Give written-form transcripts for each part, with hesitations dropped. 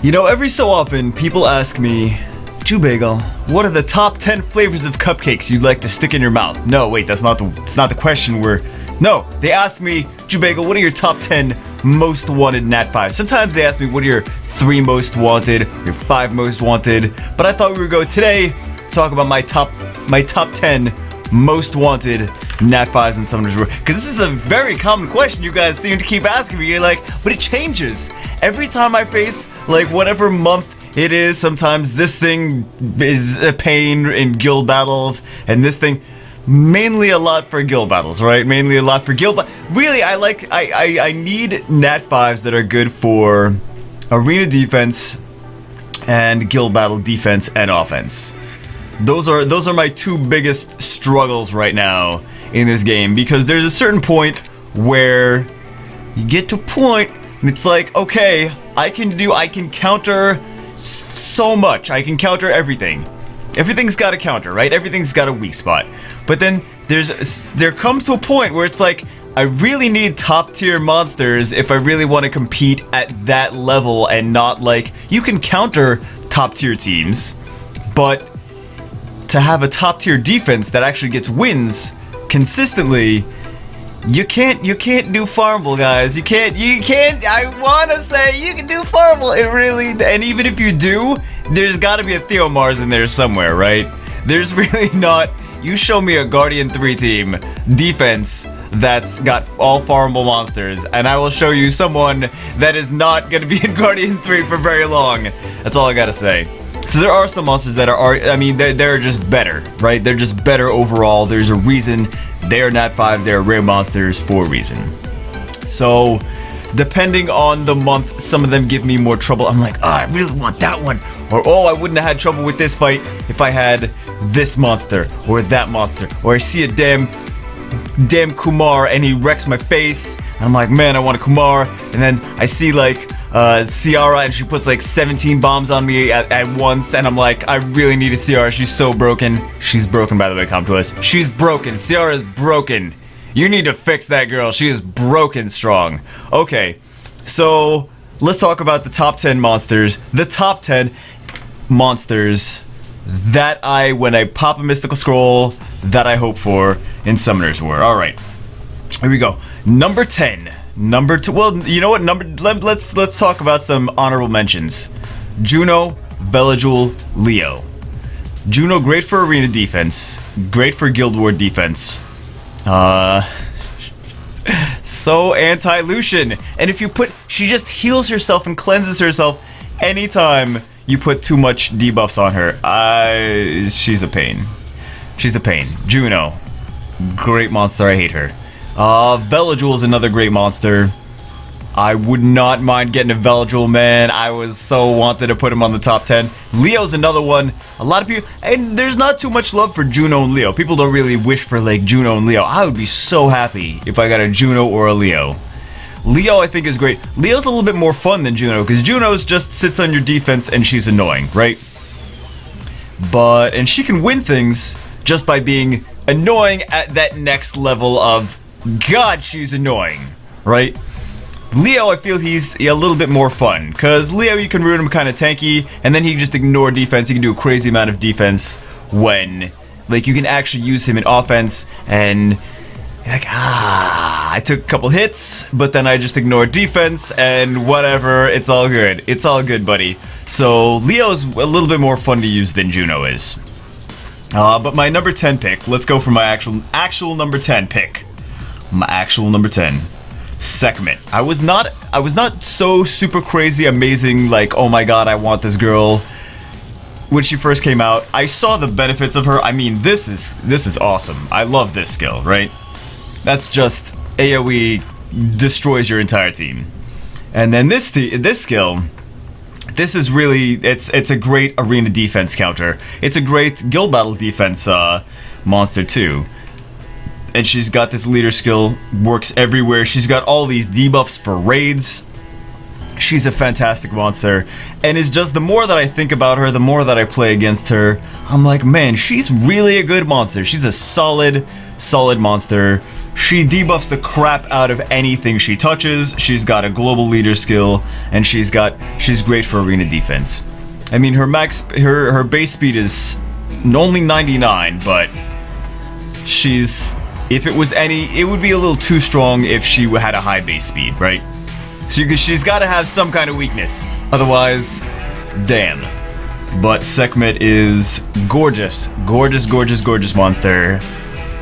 You know, every so often, people ask me, JewBagel, what are the top 10 flavors of cupcakes you'd like to stick in your mouth? No, wait, it's not the question No, they ask me, JewBagel, what are your top 10 most wanted Nat 5? Sometimes they ask me, what are your 3 most wanted, your 5 most wanted, but I thought we would go today, talk about my top 10 most wanted Nat 5's and Summoners War. Because this is a very common question you guys seem to keep asking me. You're like, but it changes. Every time I face, like, whatever month it is, sometimes this thing is a pain in guild battles, and this thing, mainly a lot for guild battles, right? Mainly a lot for guild battles. Really, I need Nat 5's that are good for arena defense and guild battle defense and offense. Those are my 2 biggest struggles right now in this game, because there's a certain point where you get to a point and it's like, okay, I can counter so much. I can counter everything. Everything's got a counter, right? Everything's got a weak spot. But then there comes to a point where it's like, I really need top tier monsters if I really want to compete at that level, and not like, you can counter top tier teams, but to have a top tier defense that actually gets wins consistently, you can't do farmable, guys. You can't, I wanna say you can do farmable, it really, and even if you do, there's gotta be a Theomars in there somewhere, right? There's really not. You show me a Guardian 3 team defense that's got all farmable monsters, and I will show you someone that is not gonna be in Guardian 3 for very long. That's all I gotta say. So there are some monsters that they're just better, right? They're just better overall. There's a reason they are Nat 5, they're rare monsters for a reason. So, depending on the month, some of them give me more trouble. I'm like, oh, I really want that one. Or, oh, I wouldn't have had trouble with this fight if I had this monster, or that monster. Or I see a damn Kumar and he wrecks my face, and I'm like, man, I want a Kumar. And then I see like Ciara, and she puts like 17 bombs on me at once, and I'm like, I really need a Ciara. She's so broken. She's broken, by the way, come to us. She's broken. Ciara's broken. You need to fix that girl. She is broken strong. Okay, so let's talk about the top 10 monsters. The top 10 monsters that when I pop a mystical scroll, that I hope for in Summoner's War. Alright, here we go. Number 10. Number 2, well, you know what, let's talk about some honorable mentions. Juno, Velajul, Leo. Juno, great for arena defense, great for guild war defense. So anti-Lucian. And if you she just heals herself and cleanses herself anytime you put too much debuffs on her. She's a pain. She's a pain. Juno, great monster, I hate her. Velajul is another great monster. I would not mind getting a Velajul, man. I was so wanted to put him on the top 10. Leo's another one. A lot of people, and there's not too much love for Juno and Leo. People don't really wish for like Juno and Leo. I would be so happy if I got a Juno or a Leo. Leo, I think, is great. Leo's a little bit more fun than Juno, because Juno's just sits on your defense and she's annoying, right? And she can win things just by being annoying at that next level of, God, she's annoying, right? Leo, I feel he's a little bit more fun, because Leo, you can ruin him kind of tanky, and then he can just ignore defense. He can do a crazy amount of defense when, like, you can actually use him in offense, and you're like, I took a couple hits, but then I just ignored defense, and whatever, it's all good. It's all good, buddy. So, Leo's a little bit more fun to use than Juno is. But my number 10 pick, let's go for my actual number 10 pick. My actual number 10. Sekhmet. I was not so super crazy amazing, like, oh my god, I want this girl when she first came out. I saw the benefits of her. I mean, this is awesome. I love this skill, right? That's just AoE destroys your entire team. And then this skill, this is really, it's a great arena defense counter. It's a great guild battle defense monster too. And she's got this leader skill, works everywhere. She's got all these debuffs for raids. She's a fantastic monster, and it's just the more that I think about her, the more that I play against her, I'm like, man, she's really a good monster. She's a solid monster She debuffs the crap out of anything she touches. She's got a global leader skill, and she's great for arena defense. I mean, her base speed is only 99, but if it was any, it would be a little too strong if she had a high base speed, right? So she's got to have some kind of weakness. Otherwise, damn. But Sekhmet is gorgeous. Gorgeous, gorgeous, gorgeous monster.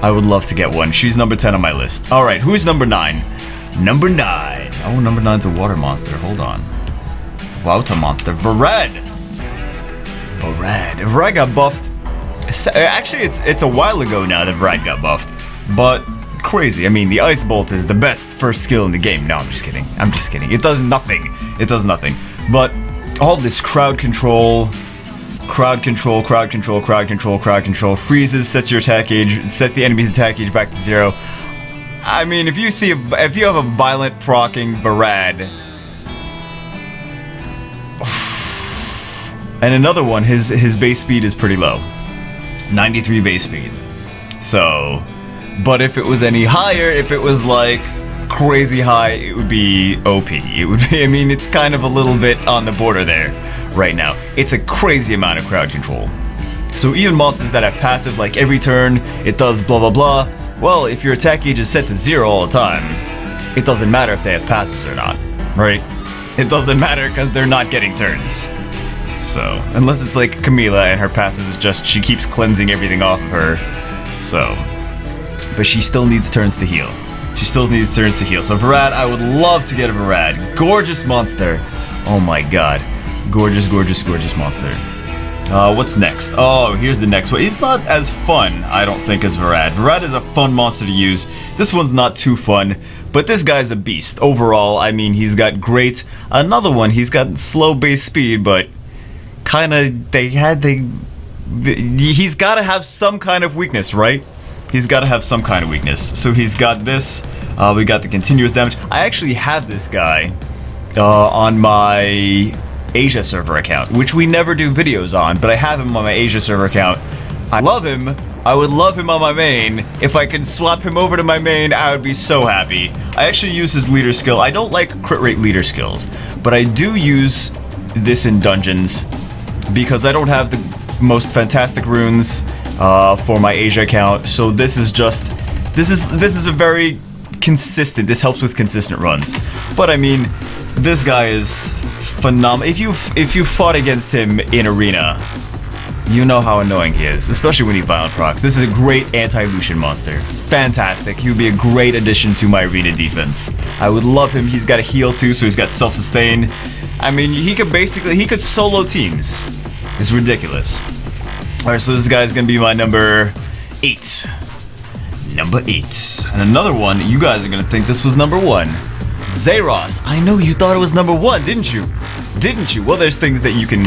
I would love to get one. She's number 10 on my list. Alright, who's number 9? Number 9. Oh, number 9's a water monster. Hold on. Water monster. Varad. Varad got buffed. Actually, it's a while ago now that Varad got buffed. But crazy. I mean, the Ice Bolt is the best first skill in the game. No, I'm just kidding. It does nothing. But all this crowd control, freezes, sets your attack gauge, sets the enemy's attack gauge back to 0. I mean, if you have a violent proccing Varad, and another one, his base speed is pretty low, 93 base speed. So, but if it was any higher, if it was like crazy high, it would be OP. It would be, I mean, it's kind of a little bit on the border there right now. It's a crazy amount of crowd control. So even monsters that have passive, like every turn it does blah blah blah, well, if your attack gauge is set to 0 all the time, it doesn't matter if they have passives or not, right? It doesn't matter because they're not getting turns. So, unless it's like Camilla and her passive is just, she keeps cleansing everything off of her. So, but she still needs turns to heal. So Varad, I would love to get a Varad. Gorgeous monster. Oh my god. Gorgeous, gorgeous, gorgeous monster. What's next? Oh, here's the next one. It's not as fun, I don't think, as Varad. Varad is a fun monster to use. This one's not too fun, but this guy's a beast. Overall, I mean, he's got great... Another one, he's got slow base speed, but kinda... He's gotta have some kind of weakness, right? He's gotta have some kind of weakness. So he's got this. We got the continuous damage. I actually have this guy on my Asia server account, which we never do videos on, but I have him on my Asia server account. I love him. I would love him on my main. If I could swap him over to my main, I would be so happy. I actually use his leader skill. I don't like crit rate leader skills, but I do use this in dungeons because I don't have the most fantastic runes for my Asia account. So this is a very consistent. This helps with consistent runs. But I mean, this guy is phenomenal. If you fought against him in arena, you know how annoying he is, especially when he violent procs. This is a great anti-Lucian monster. Fantastic. He would be a great addition to my arena defense. I would love him. He's got a heal too, so he's got self-sustain. I mean, he could solo teams. It's ridiculous. Alright, so this guy's gonna be my number 8. Number 8. And another one, you guys are gonna think this was number 1. Zeros. I know you thought it was number 1, didn't you? Well, there's things that you can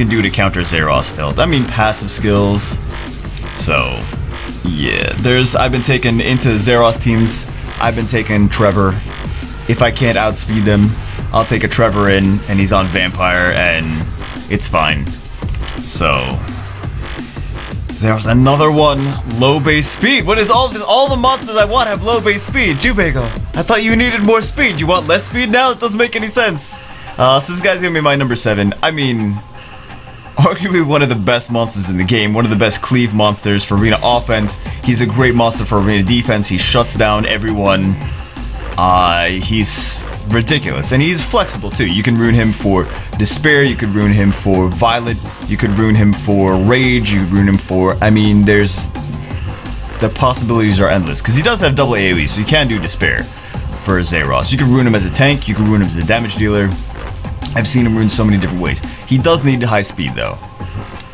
do to counter Zeros still. I mean, passive skills. So, yeah. I've been taken into Zeros teams. I've been taking Trevor. If I can't outspeed them, I'll take a Trevor in, and he's on Vampire, and it's fine. So, there's another one. Low base speed. What is all this? All the monsters I want have low base speed. JewBagel, I thought you needed more speed. You want less speed now? It doesn't make any sense. So this guy's gonna be my number 7. I mean, arguably one of the best monsters in the game. One of the best cleave monsters for arena offense. He's a great monster for arena defense. He shuts down everyone. He's ridiculous, and he's flexible too. You can rune him for despair, you could rune him for violet, you could rune him for rage, you could rune him for, I mean, the possibilities are endless, because he does have double AoE, so you can do despair for Zeros. You can rune him as a tank, you can rune him as a damage dealer. I've seen him rune so many different ways. He does need high speed though.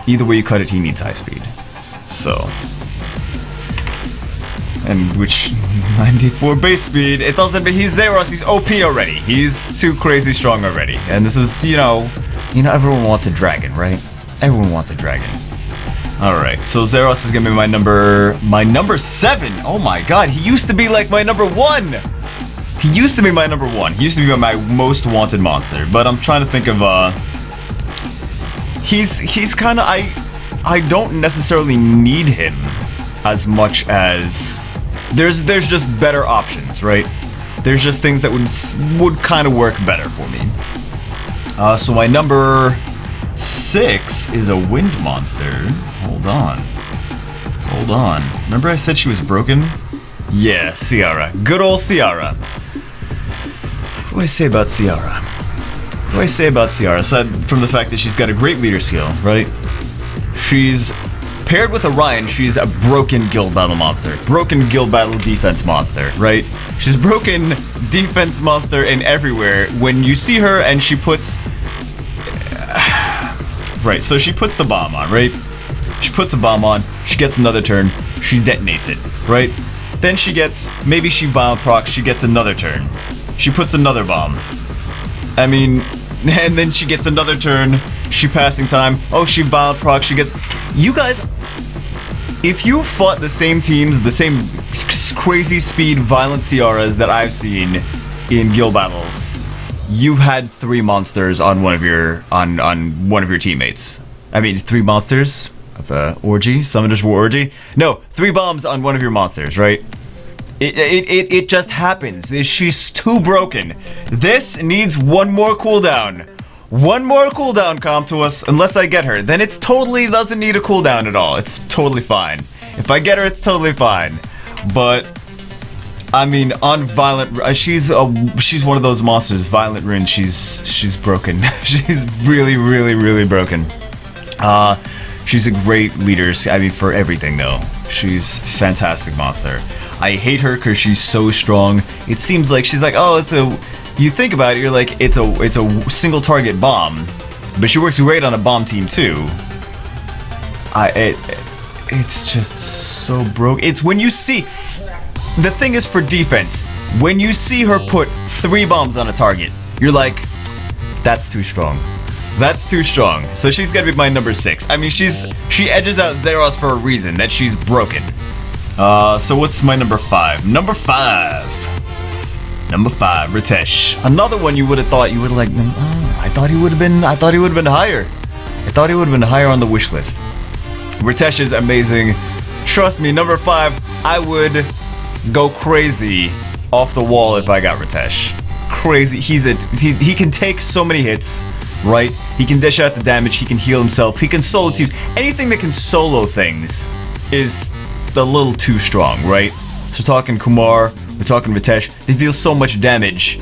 Either way you cut it, he needs high speed. So, and which 94 base speed, it doesn't, but he's Zeros, he's OP already. He's too crazy strong already. And this is, you know, everyone wants a dragon, right? Everyone wants a dragon. Alright, so Zeros is gonna be my number 7. Oh my god, he used to be like my number 1. He used to be my number 1. He used to be my most wanted monster. But I'm trying to think of, he's kinda, I don't necessarily need him as much as There's just better options, right? There's just things that would kind of work better for me. So my number 6 is a wind monster. Hold on. Remember I said she was broken? Yeah, Ciara. Good old Ciara. What do I say about Ciara? Aside from the fact that she's got a great leader skill, right? She's paired with Orion, she's a broken guild battle monster. Broken guild battle defense monster, right? She's broken defense monster in everywhere. When you see her and she puts... Right, so she puts the bomb on, right? She puts a bomb on, she gets another turn, she detonates it, right? Then she gets... Maybe she violent proc, she gets another turn. She puts another bomb. I mean... And then she gets another turn, she passing time. Oh, she violent proc, she gets... You guys... If you fought the same teams, the same crazy speed violent Ciaras that I've seen in guild battles, you've had 3 monsters on one of your teammates. I mean, 3 monsters? That's a orgy? Summoner's War orgy? No, 3 bombs on one of your monsters, right? It just happens. She's too broken. This needs one more cooldown. One more cooldown comp to us, unless I get her. Then it totally doesn't need a cooldown at all. It's totally fine. If I get her, it's totally fine. But I mean, on violent, she's one of those monsters. Violent Rin, she's broken. She's really broken. She's a great leader. I mean, for everything though. She's a fantastic monster. I hate her because she's so strong. It seems like she's like, oh, it's a. You think about it, you're like, it's a single target bomb, but she works great on a bomb team too. It's just so broke. It's when you see. The thing is for defense, when you see her put 3 bombs on a target, you're like, that's too strong. That's too strong. So she's gotta be my number 6. I mean, she edges out Zeros for a reason, that she's broken. So what's my number 5? Number 5, Ritesh. Another one you would have thought you would have like. I thought he would have been higher. I thought he would have been higher on the wish list. Ritesh is amazing. Trust me, number 5. I would go crazy off the wall if I got Ritesh. Crazy. He can take so many hits, right? He can dish out the damage. He can heal himself. He can solo teams. Anything that can solo things is a little too strong, right? So we're talking Kumar. We're talking Ritesh. They deal so much damage,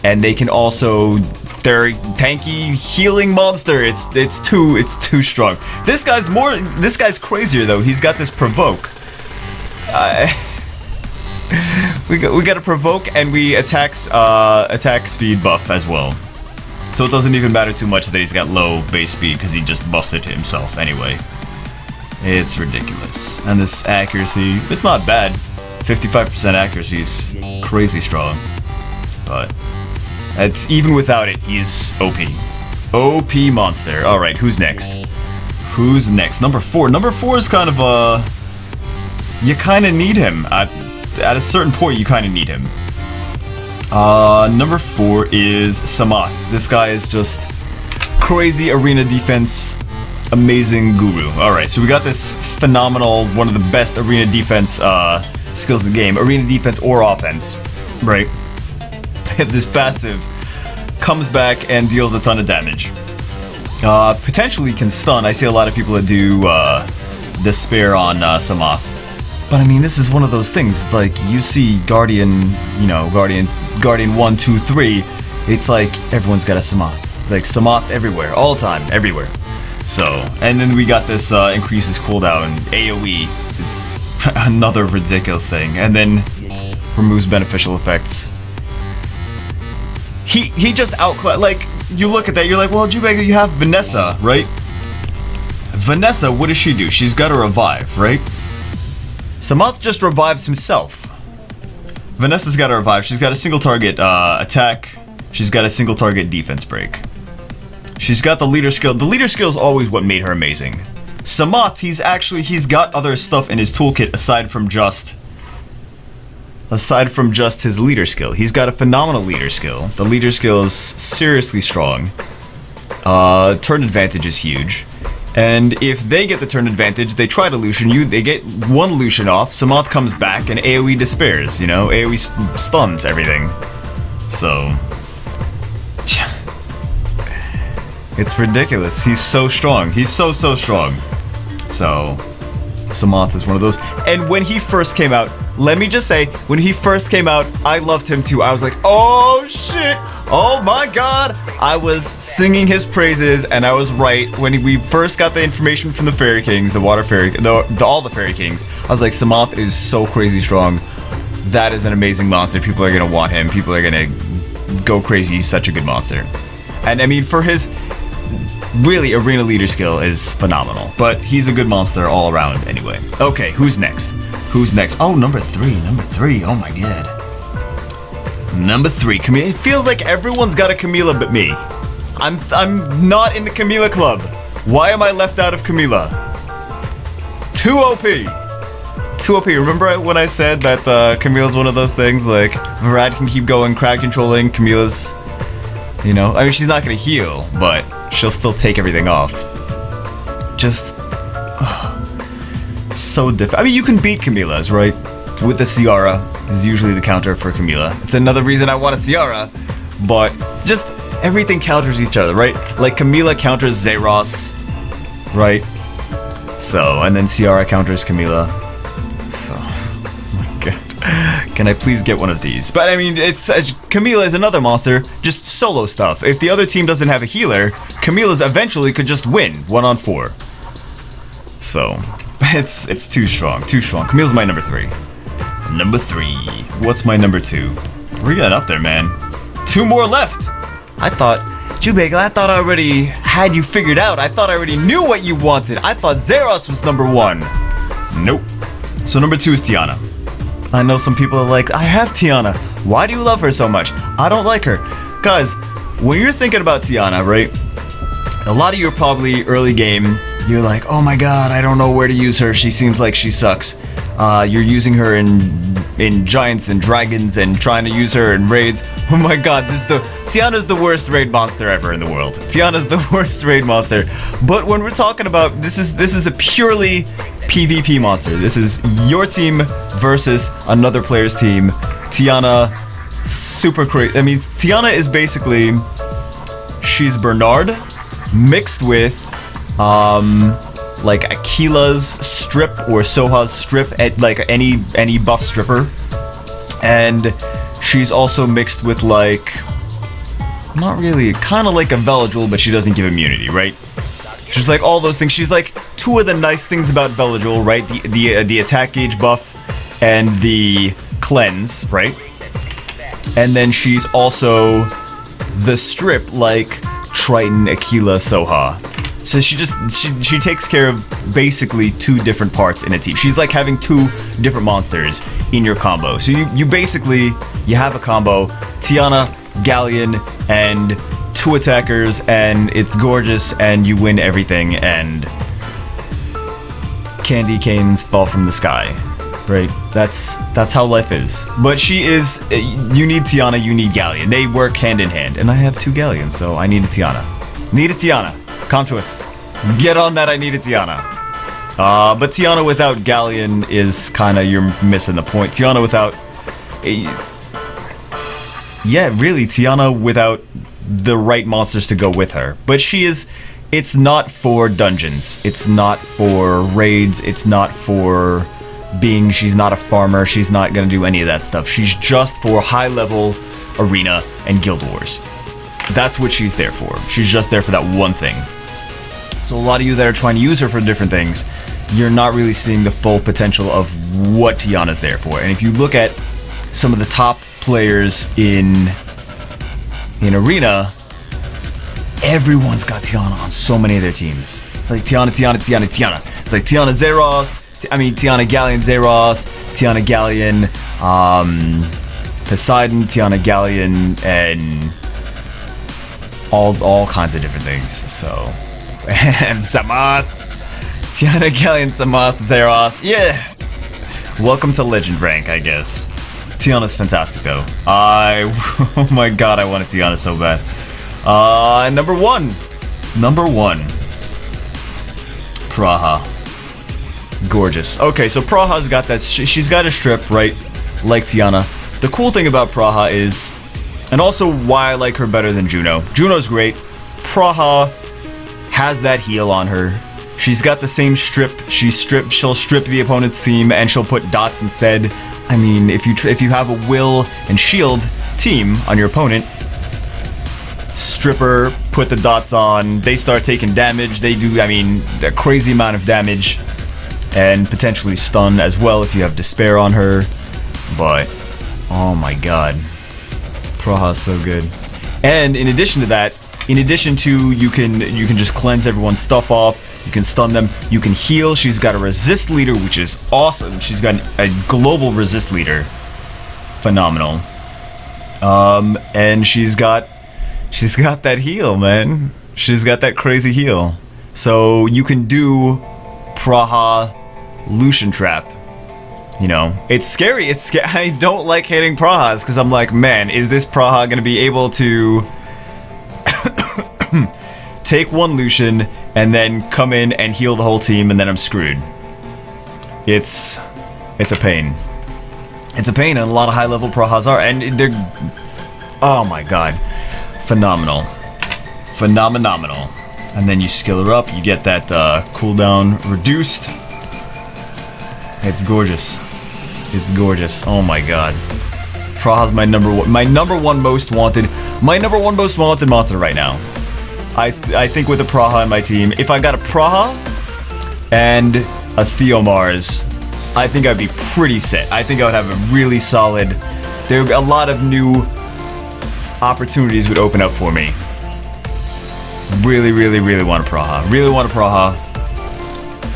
and they can also. They're tanky healing monster. It's too strong. This guy's crazier though. He's got this provoke. We got a provoke, and we attack speed buff as well. So it doesn't even matter too much that he's got low base speed because he just buffs it to himself anyway. It's ridiculous. And this accuracy, it's not bad. 55% accuracy is crazy strong. But it's even without it, he's OP. OP monster. Alright, who's next? Number 4. Number 4 is kind of you kind of need him. At a certain point, you kind of need him. Number 4 is Samath. This guy is just crazy arena defense, amazing guru. Alright, so we got this phenomenal, one of the best arena defense skills in the game. Arena defense or offense, right? This passive comes back and deals a ton of damage. Potentially can stun. I see a lot of people that do despair on Samath. But I mean, this is one of those things. Like you see Guardian, Guardian 1, 2, 3. It's like everyone's got a Samath. It's like Samath everywhere, all the time, everywhere. So, and then we got this increases cooldown. AOE is another ridiculous thing, and then removes beneficial effects. He just outclassed. Like you look at that, you're like, well, JewBagel's, you have Vanessa, right? Vanessa, what does she do? She's got a revive, right? Samath just revives himself. Vanessa's got a revive. She's got a single target attack. She's got a single target defense break. She's got the leader skill. The leader skill is always what made her amazing. Samath, he's got other stuff in his toolkit aside from just his leader skill. He's got a phenomenal leader skill. The leader skill is seriously strong. Turn advantage is huge. And if they get the turn advantage, they try to Lucian you, they get one Lucian off, Samoth comes back, and AoE despairs, you know? AoE stuns everything. So... it's ridiculous. He's so strong. He's so strong. So, Samoth is one of those. And when he first came out, let me just say, when he first came out, I loved him too. I was like, oh shit, oh my god. I was singing his praises, and I was right. When we first got the information from the Fairy Kings, the Water Fairy, all the Fairy Kings, I was like, Samoth is so crazy strong. That is an amazing monster. People are gonna want him. People are gonna go crazy. He's such a good monster. And I mean, for his... really, arena leader skill is phenomenal, but he's a good monster all around anyway. Okay, who's next? Who's next? Oh, number three, oh my god. Number 3, Camilla. It feels like everyone's got a Camilla but me. I'm not in the Camilla club. Why am I left out of Camilla? Too OP. Too OP. Remember when I said that Camilla's one of those things, like, Varad can keep going, crowd controlling, Camilla's, you know, I mean, she's not gonna heal, but she'll still take everything off. Just... so difficult. I mean, you can beat Camilla's, right? With the Ciara is usually the counter for Camilla. It's another reason I want a Ciara, but it's just everything counters each other, right? Like Camilla counters Zeros, right? So, and then Ciara counters Camilla. So, oh my god. Can I please get one of these? But I mean, it's Camilla is another monster, just solo stuff. If the other team doesn't have a healer, Camilla's eventually could just win 1-on-4. So, it's too strong, too strong. Camilla's my number 3. Number 3. What's my number 2? We're getting up there, man. 2 more left. I thought, JewBagel, I thought I already had you figured out. I thought I already knew what you wanted. I thought Zeros was number 1. Nope. So number 2 is Tiana. I know some people are like, I have Tiana. Why do you love her so much? I don't like her. Guys, when you're thinking about Tiana, right? A lot of you are probably early game. You're like, oh my god, I don't know where to use her. She seems like she sucks. You're using her in Giants and Dragons and trying to use her in raids. Oh my god, Tiana's the worst raid monster ever in the world. Tiana's the worst raid monster. But when we're talking about, this is a purely PvP monster. This is your team versus another player's team. Tiana, super crazy. I mean, Tiana is basically, she's Bernard mixed with like Akila's strip or Soha's strip, at like any buff stripper, and she's also mixed with like, not really, kind of like a Veligil, but she doesn't give immunity, right? She's like all those things. She's like 2 of the nice things about Veligil, right? The attack gauge buff and the cleanse, right? And then she's also the strip like Triton, Akila, Soha. So she takes care of basically 2 different parts in a team. She's like having 2 different monsters in your combo. So you basically, you have a combo, Tiana, Galleon, and 2 attackers, and it's gorgeous, and you win everything, and candy canes fall from the sky, right? That's how life is. But she is, you need Tiana, you need Galleon. They work hand in hand, and I have 2 Galleons, so I need a Tiana. Need a Tiana. Come to us. Get on that, I need a Tiana. But Tiana without Galleon is kinda, you're missing the point. Tiana without... yeah, really, Tiana without the right monsters to go with her. But she is... it's not for dungeons. It's not for raids. It's not for being... she's not a farmer. She's not gonna do any of that stuff. She's just for high-level arena and guild wars. That's what she's there for. She's just there for that one thing. So a lot of you that are trying to use her for different things, you're not really seeing the full potential of what Tiana's there for. And if you look at some of the top players in Arena, everyone's got Tiana on so many of their teams. Like Tiana. It's like Tiana Zeros, Tiana Galleon Zeros, Tiana Galleon, Poseidon, Tiana Galleon, and all kinds of different things. So, and Samoth, Tiana Galleon, Samoth, Zeros. Yeah, welcome to Legend rank, I guess. Tiana's fantastic though. Oh my god, I want a Tiana so bad. Number one. Praha. Gorgeous. Okay, so Praha's got that. She's got a strip, right? Like Tiana. The cool thing about Praha is, and also why I like her better than Juno. Juno's great. Praha has that heal on her. She's got the same strip. She'll strip the opponent's team, and she'll put dots instead. I mean, if you have a will and shield team on your opponent, stripper, put the dots on. They start taking damage. They do, I mean, a crazy amount of damage, and potentially stun as well if you have despair on her. But oh my god, Praha's so good. And in addition to that, in addition to you can just cleanse everyone's stuff off, you can stun them, you can heal. She's got a resist leader, which is awesome. She's got a global resist leader, phenomenal. And she's got that heal, man. She's got that crazy heal. So you can do Praha Lucian Trap. You know, it's scary. I don't like hitting Prahas because I'm like, man, is this Praha gonna be able to take one Lucian and then come in and heal the whole team, and then I'm screwed? It's a pain. It's a pain, and a lot of high-level Prahas are, and they're, oh my god, phenomenal. Phenomenal. And then you skill her up, you get that cooldown reduced. It's gorgeous. It's gorgeous. Oh my god. Praha's my number one most wanted monster right now. I think with a Praha in my team, if I got a Praha and a Theomars, I think I'd be pretty set. I think I would have a really solid, there would be a lot of new opportunities would open up for me. Really want a Praha. Really want a Praha.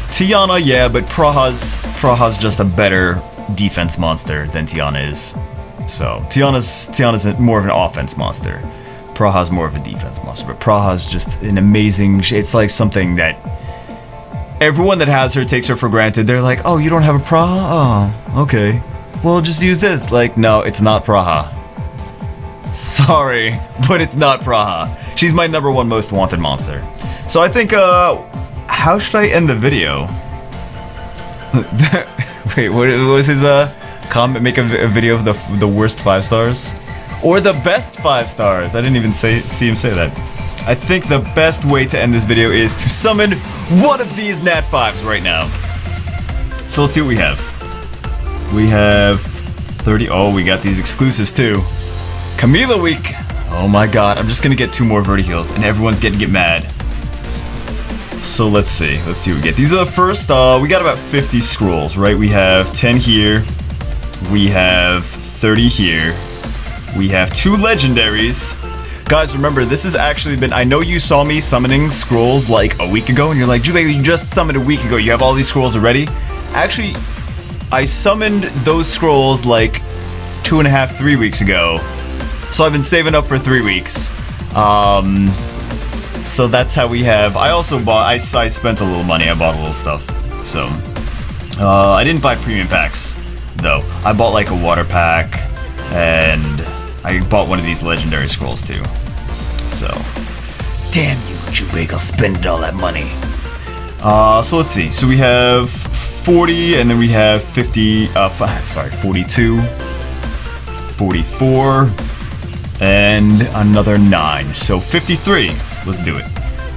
Tiana, yeah, but Praha's just a better defense monster than Tiana is. So Tiana's more of an offense monster. Praha's more of a defense monster, but Praha's just an amazing. It's like something that everyone that has her takes her for granted. They're like, oh, you don't have a Praha? Oh, okay. Well, just use this. Like, no, it's not Praha. Sorry, but it's not Praha. She's my number one most wanted monster. So I think, how should I end the video? Wait, what was his comment? Make a video of the worst 5 stars? Or the best 5 stars? I didn't even see him say that. I think the best way to end this video is to summon one of these Nat 5s right now. So let's see what we have. We have 30. Oh, we got these exclusives too. Camilla week. Oh my god, I'm just gonna get 2 more Verti heals and everyone's getting mad. So let's see what we get. These are the first, we got about 50 scrolls, right? We have 10 here. We have 30 here. We have 2 legendaries. Guys, remember, this has actually been, I know you saw me summoning scrolls like a week ago, and you're like, JewBagel's, you just summoned a week ago, you have all these scrolls already? Actually, I summoned those scrolls like 2.5, 3 weeks ago. So I've been saving up for 3 weeks. So that's how we have, I also bought, I spent a little money, I bought a little stuff. So, I didn't buy premium packs, though. I bought like a water pack, and I bought one of these legendary scrolls too. So, damn you, JewBagel's, spending all that money. So let's see. So we have 40, and then we have 50. 42, 44, and another 9. So 53. Let's do it.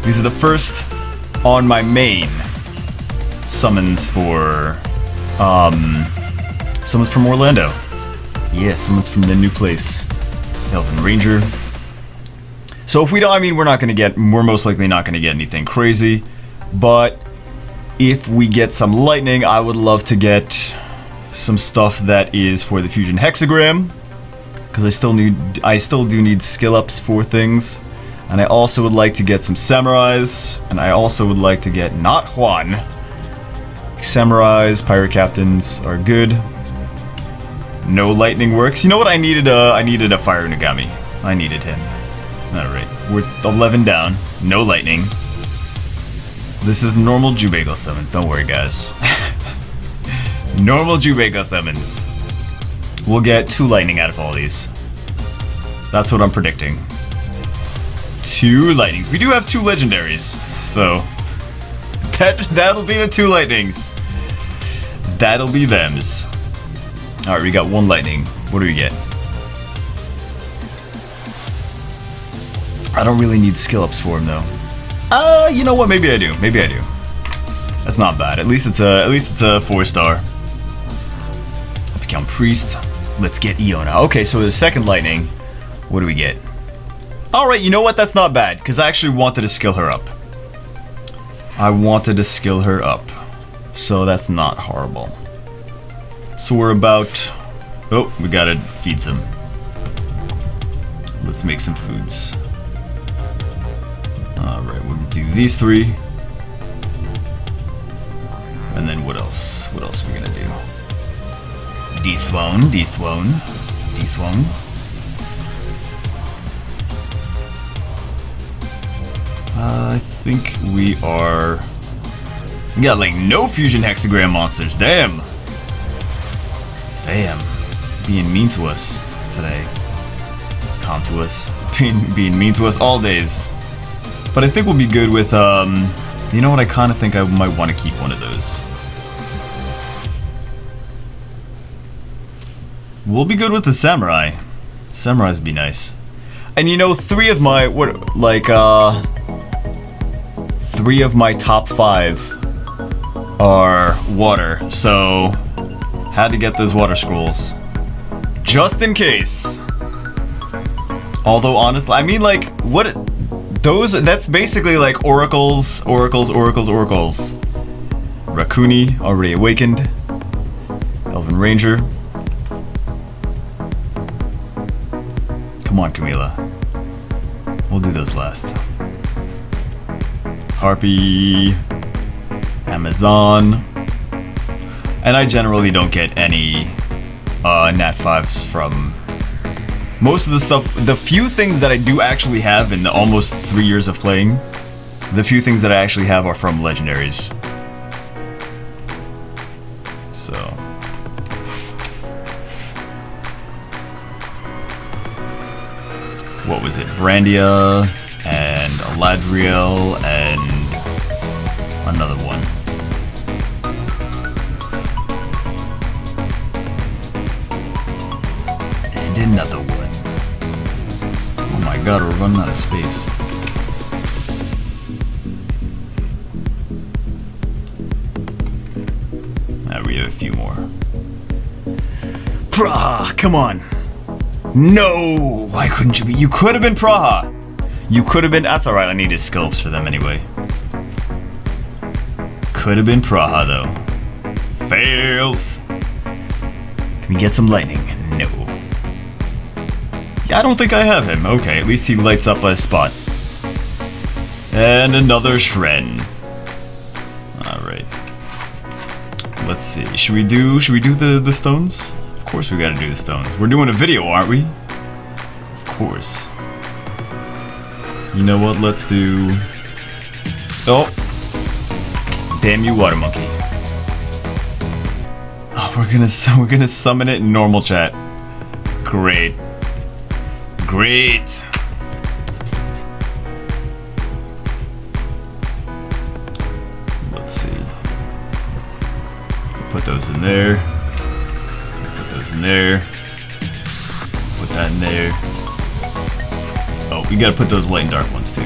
These are the first on my main summons for summons from Orlando. Yes, summons from the new place. Elven Ranger. So if we don't, I mean, we're most likely not gonna get anything crazy, but if we get some lightning, I would love to get some stuff that is for the Fusion Hexagram, because I still do need skill ups for things. And I also would like to get some samurais, and I also would like to get not Juan. Samurais, pirate captains are good. No lightning works. You know what? I needed a fire Nagami. I needed him. All right, we're 11 down. No lightning. This is normal JewBagel's summons. Don't worry, guys. Normal JewBagel's summons. We'll get 2 lightning out of all these. That's what I'm predicting. 2 lightning. We do have 2 legendaries, so That'll be the 2 lightnings. That'll be thems. Alright, we got 1 lightning. What do we get? I don't really need skill ups for him though. You know what? Maybe I do. Maybe I do. That's not bad. At least it's a 4-star. Become priest. Let's get Iona. Okay, so the 2nd lightning. What do we get? Alright, you know what? That's not bad, because I actually wanted to skill her up. So that's not horrible. So we're about... Oh, we gotta feed some. Let's make some foods. Alright, we'll do these 3. And then what else? What else are we gonna do? Dethrone. I think we got like no fusion hexagram monsters. Damn. Being mean to us today. Calm to us. Being mean to us all days. But I think we'll be good with, you know what, I kind of think I might want to keep one of those. We'll be good with the samurai. Samurais would be nice. And you know, 3 of my, 3 of my top 5 are water, so had to get those water scrolls. Just in case. Although honestly, I mean like, what... That's basically like oracles. Rakuni, already awakened. Elven Ranger. Come on, Camilla. We'll do those last. Harpy. Amazon. And I generally don't get any Nat 5s from... Most of the stuff, the few things that I do actually have in the almost 3 years of playing, the few things that I actually have are from legendaries. So. What was it? Brandia, and Aladriel, and another one. And another one. Oh my god, we're running out of space. We have a few more. Praha, come on. No! Why couldn't you be? You could have been Praha. You could have been... That's alright, I needed scopes for them anyway. Could have been Praha, though. Fails. Can we get some lightning? No. Yeah, I don't think I have him. Okay, at least he lights up a spot. And another Shren. Alright. Let's see. Should we do the stones? Of course we gotta do the stones. We're doing a video, aren't we? Of course. You know what? Let's do... Oh! Damn you, water monkey. Oh, we're gonna summon it in normal chat. Great. Great! Let's see. Put those in there. Put those in there. Put that in there. Oh, we gotta put those light and dark ones too.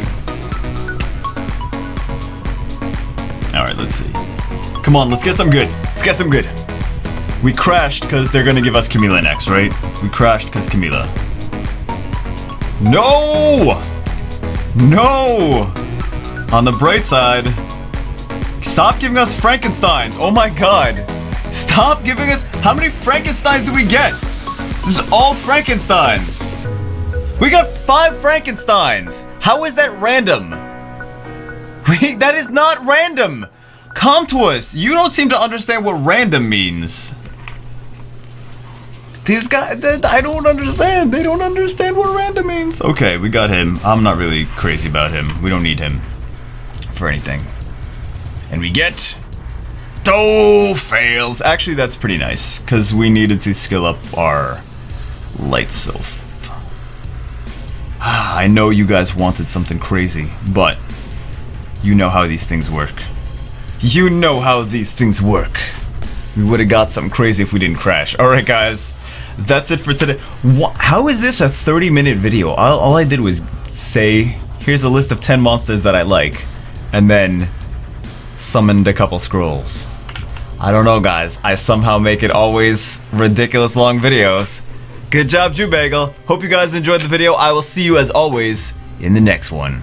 Alright, let's see. Come on, let's get some good. Let's get some good. We crashed because they're gonna give us Camilla next, right? We crashed because Camilla. No! No! On the bright side, stop giving us Frankensteins. Oh my god. Stop giving us... How many Frankensteins do we get? This is all Frankensteins. We got 5 Frankensteins. How is that random? That is not random. Come to us. You don't seem to understand what random means. These guys, I don't understand. They don't understand what random means. Okay, we got him. I'm not really crazy about him. We don't need him for anything. And we get... Oh, fails. Actually, that's pretty nice, because we needed to skill up our light sylph. I know you guys wanted something crazy, but you know how these things work. You know how these things work. We would have got something crazy if we didn't crash. Alright guys, that's it for today. How is this a 30-minute video? All I did was say, here's a list of 10 monsters that I like, and then summoned a couple scrolls. I don't know guys, I somehow make it always ridiculous long videos. Good job, JewBagel. Hope you guys enjoyed the video. I will see you as always in the next one.